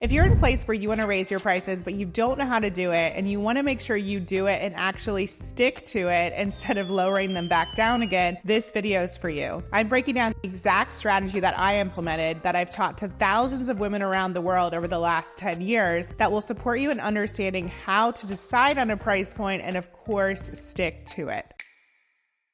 If you're in a place where you want to raise your prices, but you don't know how to do it, and you want to make sure you do it and actually stick to it instead of lowering them back down again, this video is for you. I'm breaking down the exact strategy that I implemented that I've taught to thousands of women around the world over the last 10 years that will support you in understanding how to decide on a price point and, of course, stick to it.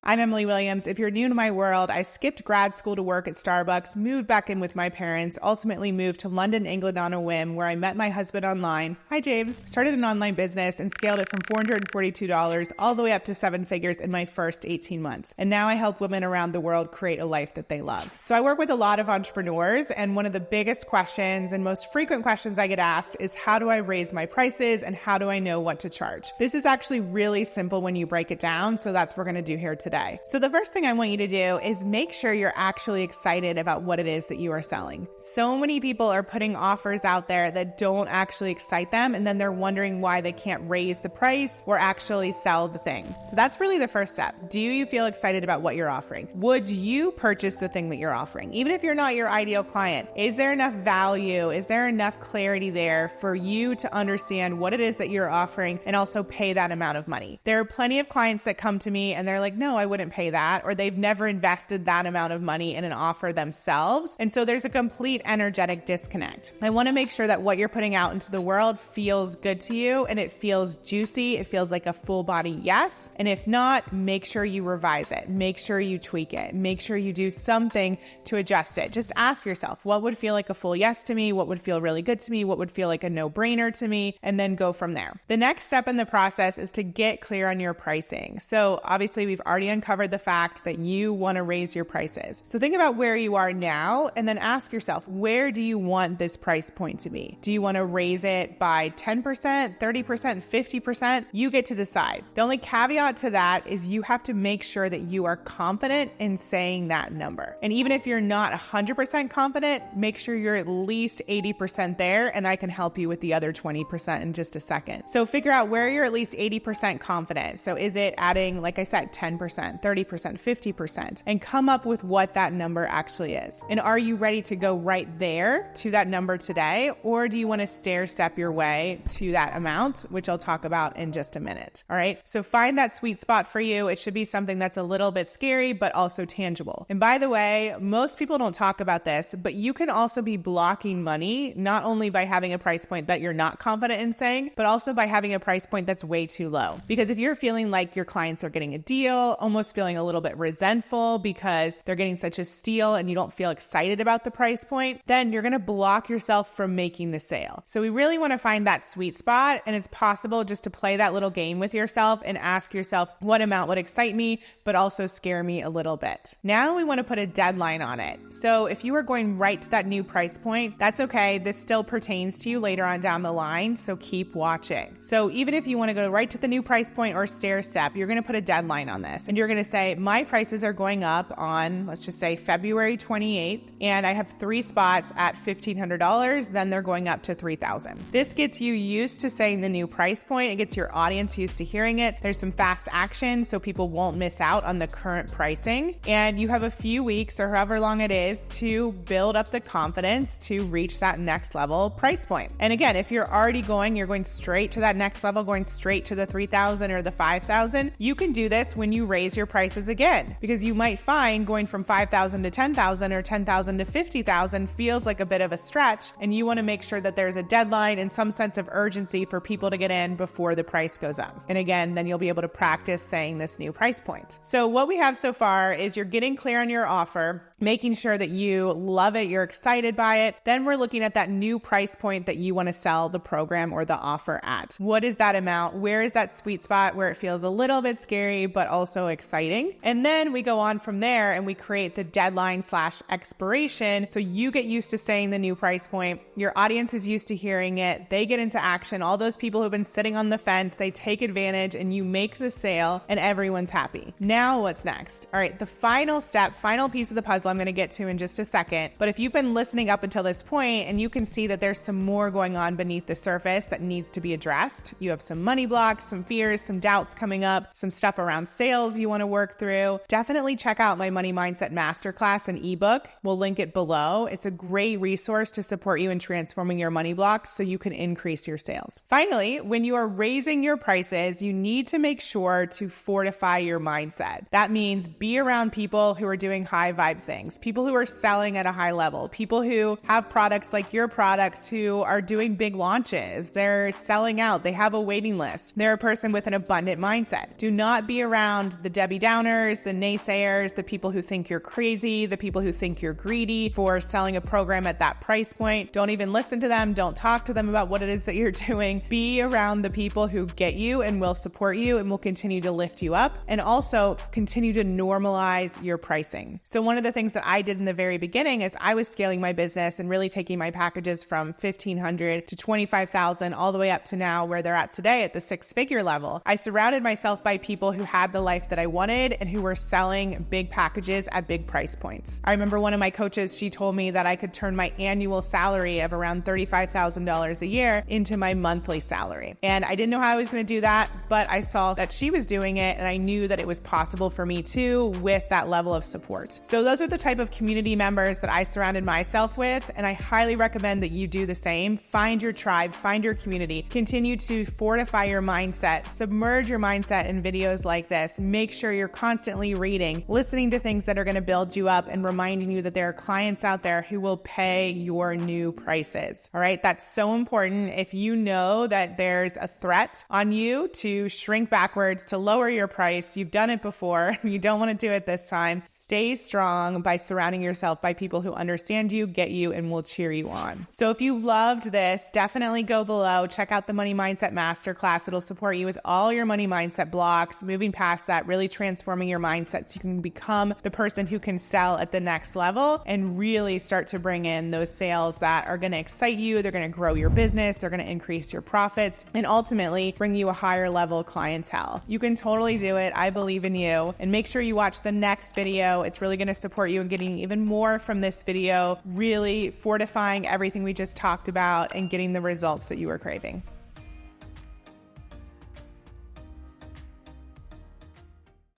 I'm Emily Williams. If you're new to my world, I skipped grad school to work at Starbucks, moved back in with my parents, ultimately moved to London, England on a whim, where I met my husband online. Hi, James. Started an online business and scaled it from $442 all the way up to 7 figures in my first 18 months. And now I help women around the world create a life that they love. So I work with a lot of entrepreneurs, and one of the biggest questions and most frequent questions I get asked is, how do I raise my prices and how do I know what to charge? This is actually really simple when you break it down, so that's what we're going to do here today. So the first thing I want you to do is make sure you're actually excited about what it is that you are selling. So many people are putting offers out there that don't actually excite them, and then they're wondering why they can't raise the price or actually sell the thing. So that's really the first step. Do you feel excited about what you're offering? Would you purchase the thing that you're offering? Even if you're not your ideal client, is there enough value? Is there enough clarity there for you to understand what it is that you're offering and also pay that amount of money? There are plenty of clients that come to me and they're like, no, I wouldn't pay that, or they've never invested that amount of money in an offer themselves. And so there's a complete energetic disconnect. I want to make sure that what you're putting out into the world feels good to you and it feels juicy. It feels like a full body yes. And if not, make sure you revise it. Make sure you tweak it. Make sure you do something to adjust it. Just ask yourself, what would feel like a full yes to me? What would feel really good to me? What would feel like a no-brainer to me? And then go from there. The next step in the process is to get clear on your pricing. So obviously we've already uncovered the fact that you want to raise your prices. So think about where you are now and then ask yourself, where do you want this price point to be? Do you want to raise it by 10%, 30%, 50%? You get to decide. The only caveat to that is you have to make sure that you are confident in saying that number. And even if you're not 100% confident, make sure you're at least 80% there, and I can help you with the other 20% in just a second. So figure out where you're at least 80% confident. So is it adding, like I said, 10%, 30%, 50%, and come up with what that number actually is. And are you ready to go right there to that number today? Or do you want to stair step your way to that amount, which I'll talk about in just a minute. All right. So find that sweet spot for you. It should be something that's a little bit scary, but also tangible. And by the way, most people don't talk about this, but you can also be blocking money, not only by having a price point that you're not confident in saying, but also by having a price point that's way too low. Because if you're feeling like your clients are getting a deal, almost feeling a little bit resentful because they're getting such a steal and you don't feel excited about the price point, then you're going to block yourself from making the sale. So we really want to find that sweet spot, and it's possible just to play that little game with yourself and ask yourself what amount would excite me, but also scare me a little bit. Now we want to put a deadline on it. So if you are going right to that new price point, that's okay. This still pertains to you later on down the line, so keep watching. So even if you want to go right to the new price point or stair step, you're going to put a deadline on this, and you're going to say, my prices are going up on, let's just say February 28th, and I have 3 spots at $1,500, then they're going up to $3,000. This gets you used to saying the new price point. It gets your audience used to hearing it. There's some fast action so people won't miss out on the current pricing. And you have a few weeks or however long it is to build up the confidence to reach that next level price point. And again, if you're already you're going straight to that next level, going straight to the 3,000 or the 5,000, you can do this when you raise your prices again, because you might find going from 5,000 to 10,000 or 10,000 to 50,000 feels like a bit of a stretch, and you want to make sure that there's a deadline and some sense of urgency for people to get in before the price goes up. And again, then you'll be able to practice saying this new price point. So what we have so far is you're getting clear on your offer, making sure that you love it, you're excited by it. Then we're looking at that new price point that you want to sell the program or the offer at. What is that amount? Where is that sweet spot where it feels a little bit scary, but also exciting? And then we go on from there and we create the deadline / expiration. So you get used to saying the new price point. Your audience is used to hearing it. They get into action. All those people who've been sitting on the fence, they take advantage and you make the sale and everyone's happy. Now what's next? All right. The final step, final piece of the puzzle puzzle I'm going to get to in just a second. But if you've been listening up until this point and you can see that there's some more going on beneath the surface that needs to be addressed, you have some money blocks, some fears, some doubts coming up, some stuff around sales you want to work through, definitely check out my Money Mindset Masterclass and ebook. We'll link it below. It's a great resource to support you in transforming your money blocks so you can increase your sales. Finally, when you are raising your prices, you need to make sure to fortify your mindset. That means be around people who are doing high vibe things, people who are selling at a high level, people who have products like your products who are doing big launches. They're selling out. They have a waiting list. They're a person with an abundant mindset. Do not be around the Debbie Downers, the naysayers, the people who think you're crazy, the people who think you're greedy for selling a program at that price point. Don't even listen to them. Don't talk to them about what it is that you're doing. Be around the people who get you and will support you and will continue to lift you up, and also continue to normalize your pricing. So one of the things that I did in the very beginning is I was scaling my business and really taking my packages from $1,500 to $25,000 all the way up to now where they're at today at the six-figure level. I surrounded myself by people who had the life that I wanted and who were selling big packages at big price points. I remember one of my coaches, she told me that I could turn my annual salary of around $35,000 a year into my monthly salary. And I didn't know how I was going to do that, but I saw that she was doing it and I knew that it was possible for me too with that level of support. So those are the type of community members that I surrounded myself with, and I highly recommend that you do the same. Find your tribe, find your community, continue to fortify your mindset, submerge your mindset in videos like this. Make sure you're constantly reading, listening to things that are going to build you up and reminding you that there are clients out there who will pay your new prices. All right. That's so important. If you know that there's a threat on you to shrink backwards, to lower your price, you've done it before, you don't want to do it this time, stay strong by surrounding yourself by people who understand you, get you, and will cheer you on. So if you loved this, definitely go below, check out the Money Mindset Masterclass. It'll support you with all your money mindset blocks, moving past that, really transforming your mindset so you can become the person who can sell at the next level and really start to bring in those sales that are going to excite you. They're going to grow your business. They're going to increase your profits and ultimately bring you a higher level clientele. You can totally do it. I believe in you. And make sure you watch the next video. It's really going to support you in getting even more from this video, really fortifying everything we just talked about and getting the results that you were craving.